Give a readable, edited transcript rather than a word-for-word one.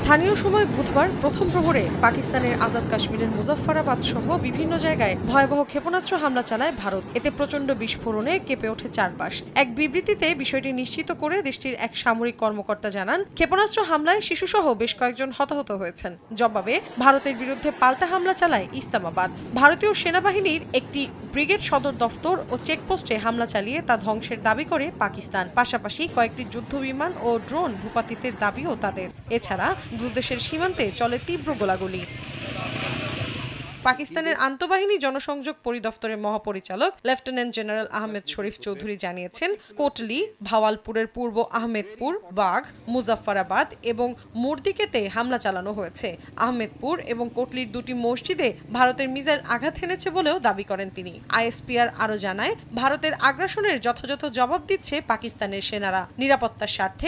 স্থানীয় সময় বুধবার প্রথম প্রহরে পাকিস্তানের আজাদ কাশ্মীরের মুজাফফরাবাদ সহ বিভিন্ন জায়গায় ভয়াবহ ক্ষেপণাস্ত্র হামলা চালায় ভারত। এতে প্রচণ্ড বিস্ফোরণে কেঁপে ওঠে চারপাশ। এক বিবৃতিতে বিষয়টি নিশ্চিত করে দেশটির এক সামরিক কর্মকর্তা জানান, ক্ষেপণাস্ত্র হামলায় শিশুসহ বেশ কয়েকজন হতাহত হয়েছেন। জবাবে ভারতের বিরুদ্ধে পাল্টা হামলা চালায় ইসলামাবাদ। ভারতীয় সেনাবাহিনীর একটি ব্রিগেড সদর দফতর ও চেকপোস্টে হামলা চালিয়ে তা ধ্বংসের দাবি করে পাকিস্তান। পাশাপাশি কয়েকটি যুদ্ধবিমান ও ড্রোন ভূপাতিতের দাবিও তাদের। এছাড়া দুদেশের সীমান্তে চলে তীব্র গোলাগুলি। পাকিস্তানের আন্তঃবাহিনী জনসংযোগ পরিদফতরের মহাপরিচালক লেফটেন্যান্ট জেনারেল আহমেদ শরীফ চৌধুরী জানিয়েছেন, কোটলি, ভাওয়ালপুরের পূর্ব আহমেদপুর, বাঘ, মুজাফফরাবাদ এবং মুরদিকেতে হামলা চালানো হয়েছে। আহমেদপুর এবং কোটলির দুটি মসজিদে ভারতের মিসাইল আঘাত হেনেছে বলেও দাবি করেন তিনি। আইএসপিআর আরও জানায়, ভারতের আগ্রাসনের যথাযথ জবাব দিচ্ছে পাকিস্তানের সেনারা। নিরাপত্তার স্বার্থে